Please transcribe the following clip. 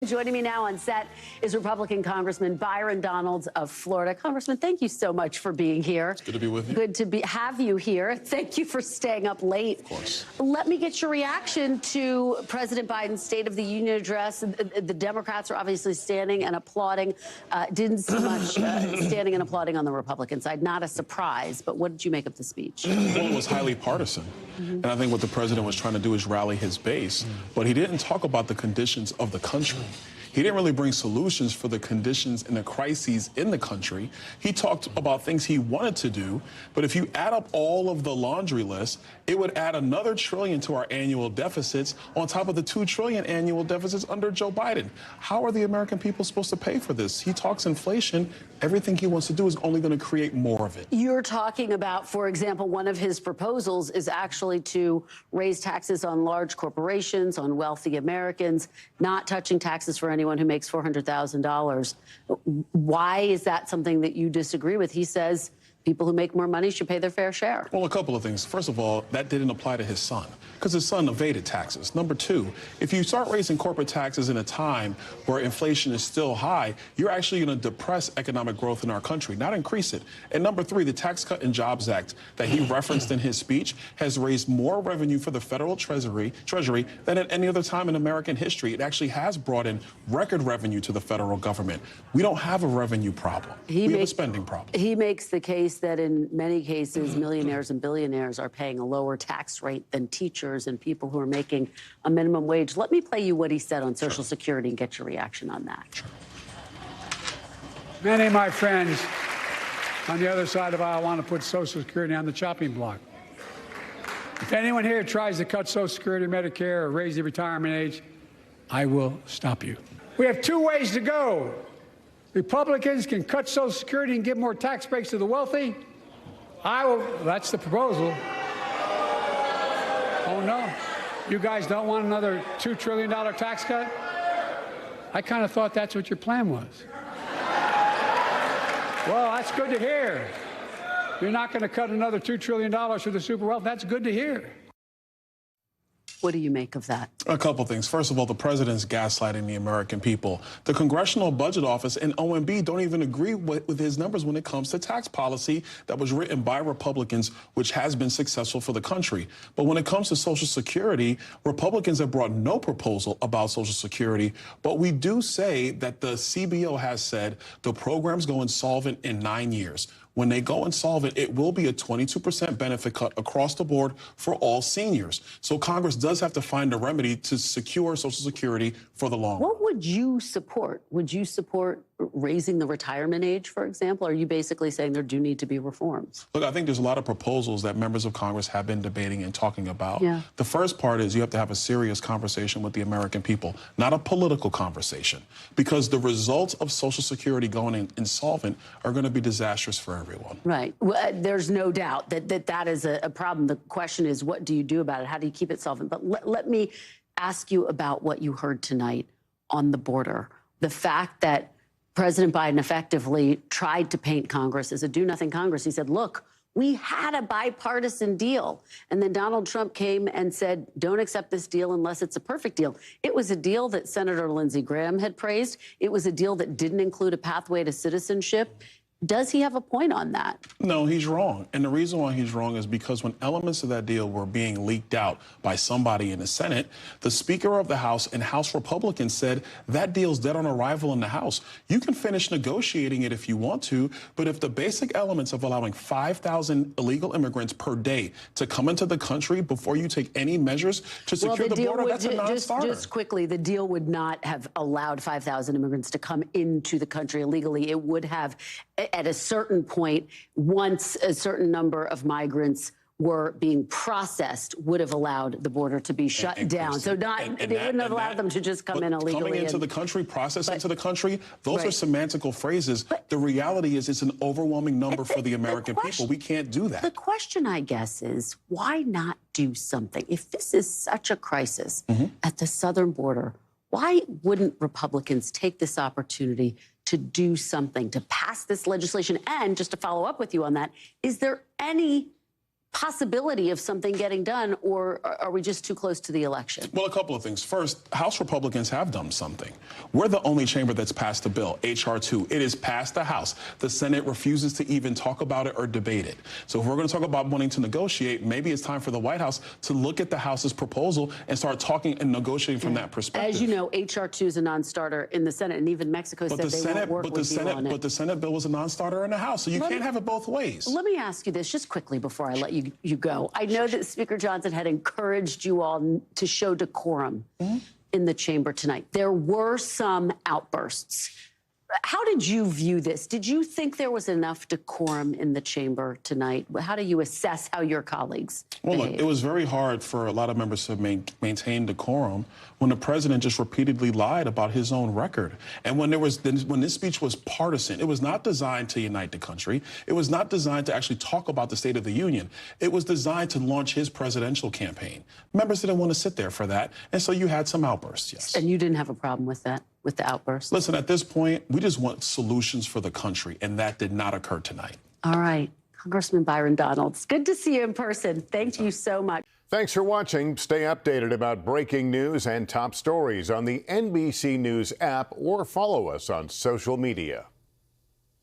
Joining me now on set is Republican Congressman Byron Donalds of Florida. Congressman, thank you so much for being here. It's good to be with you. Good to have you here. Thank you for staying up late. Of course. Let me get your reaction to President Biden's State of the Union address. The Democrats are obviously standing and applauding. Didn't see much standing and applauding on the Republican side. Not a surprise, but what did you make of the speech? Well, it was highly partisan. And I think what the president was trying to do is rally his base. But he didn't talk about the conditions of the country. He didn't really bring solutions for the conditions and the crises in the country. He talked about things he wanted to do, but if you add up all of the laundry list, it would add another $1 trillion to our annual deficits on top of the $2 trillion annual deficits under Joe Biden. How are the American people supposed to pay for this? He talks inflation. Everything he wants to do is only going to create more of it. You're talking about, for example, one of his proposals is actually to raise taxes on large corporations, on wealthy Americans, not touching taxes for anyone who makes $400,000. Why is that something that you disagree with? He says people who make more money should pay their fair share. Well, a couple of things. First of all, that didn't apply to his son because his son evaded taxes. Number two, if you start raising corporate taxes in a time where inflation is still high, you're actually going to depress economic growth in our country, not increase it. And number three, the Tax Cut and Jobs Act that he referenced in his speech has raised more revenue for the federal treasury than at any other time in American history. It actually has brought in record revenue to the federal government. We don't have a revenue problem. We have a spending problem. He makes the case that in many cases, millionaires and billionaires are paying a lower tax rate than teachers and people who are making a minimum wage. Let me play you what he said on Social Security and get your reaction on that. Sure. Many of my friends on the other side of the aisle want to put Social Security on the chopping block. If anyone here tries to cut Social Security, Medicare, or raise the retirement age, I will stop you. We have two ways to go. Republicans can cut Social Security and give more tax breaks to the wealthy. That's the proposal. Oh, no. You guys don't want another $2 trillion tax cut? I kind of thought that's what your plan was. Well, that's good to hear. You're not going to cut another $2 trillion for the super wealthy. That's good to hear. What do you make of that? A couple things. First of all, the president's gaslighting the American people. The Congressional Budget Office and OMB don't even agree with his numbers when it comes to tax policy that was written by Republicans, which has been successful for the country. But when it comes to Social Security, Republicans have brought no proposal about Social Security. But we do say that the CBO has said the programs go insolvent in 9 years. When they go insolvent, it will be a 22% benefit cut across the board for all seniors. So Congress does have to find a remedy to secure Social Security for the long run. What would you support? Would you support raising the retirement age, for example? Or are you basically saying there do need to be reforms? Look, I think there's a lot of proposals that members of Congress have been debating and talking about. Yeah. The first part is you have to have a serious conversation with the American people, not a political conversation, because the results of Social Security going insolvent are going to be disastrous for everyone. Right. Well, there's no doubt that is a problem. The question is, what do you do about it? How do you keep it solvent? But let me ask you about what you heard tonight on the border. The fact that President Biden effectively tried to paint Congress as a do-nothing Congress. He said, look, we had a bipartisan deal. And then Donald Trump came and said, don't accept this deal unless it's a perfect deal. It was a deal that Senator Lindsey Graham had praised. It was a deal that didn't include a pathway to citizenship. Does he have a point on that? No, he's wrong. And the reason why he's wrong is because when elements of that deal were being leaked out by somebody in the Senate, the Speaker of the House and House Republicans said that deal's dead on arrival in the House. You can finish negotiating it if you want to, but if the basic elements of allowing 5,000 illegal immigrants per day to come into the country before you take any measures to secure the border, that's a non-starter. Just quickly, the deal would not have allowed 5,000 immigrants to come into the country illegally. It would have, at a certain point, once a certain number of migrants were being processed, would have allowed the border to be shut down. So they wouldn't have allowed them to just come in illegally. Coming into the country, processed into the country, those are semantical phrases. But the reality is it's an overwhelming number for the American people. We can't do that. The question, I guess, is why not do something? If this is such a crisis at the southern border, why wouldn't Republicans take this opportunity to do something, to pass this legislation? And just to follow up with you on that, is there any possibility of something getting done, or are we just too close to the election? Well, a couple of things. First, House Republicans have done something. We're the only chamber that's passed a bill, H.R. 2. It is passed the House. The Senate refuses to even talk about it or debate it. So if we're going to talk about wanting to negotiate, maybe it's time for the White House to look at the House's proposal and start talking and negotiating from that perspective. As you know, H.R. 2 is a non-starter in the Senate, and even Mexico said they won't work with you on it. But the Senate bill was a non-starter in the House, so you can't have it both ways. Let me ask you this just quickly before I let you go. I know that Speaker Johnson had encouraged you all to show decorum in the chamber tonight. There were some outbursts. How did you view this? Did you think there was enough decorum in the chamber tonight? How do you assess how your colleagues Well, behaved? look, it was very hard for a lot of members to maintain decorum when the president just repeatedly lied about his own record. And when this speech was partisan, it was not designed to unite the country. It was not designed to actually talk about the State of the Union. It was designed to launch his presidential campaign. Members didn't want to sit there for that, and so you had some outbursts, yes. And you didn't have a problem with that, with the outbursts? Listen, at this point, we just want solutions for the country, and that did not occur tonight. All right. Congressman Byron Donalds, good to see you in person. Thank you so much. Thanks for watching. Stay updated about breaking news and top stories on the NBC News app or follow us on social media.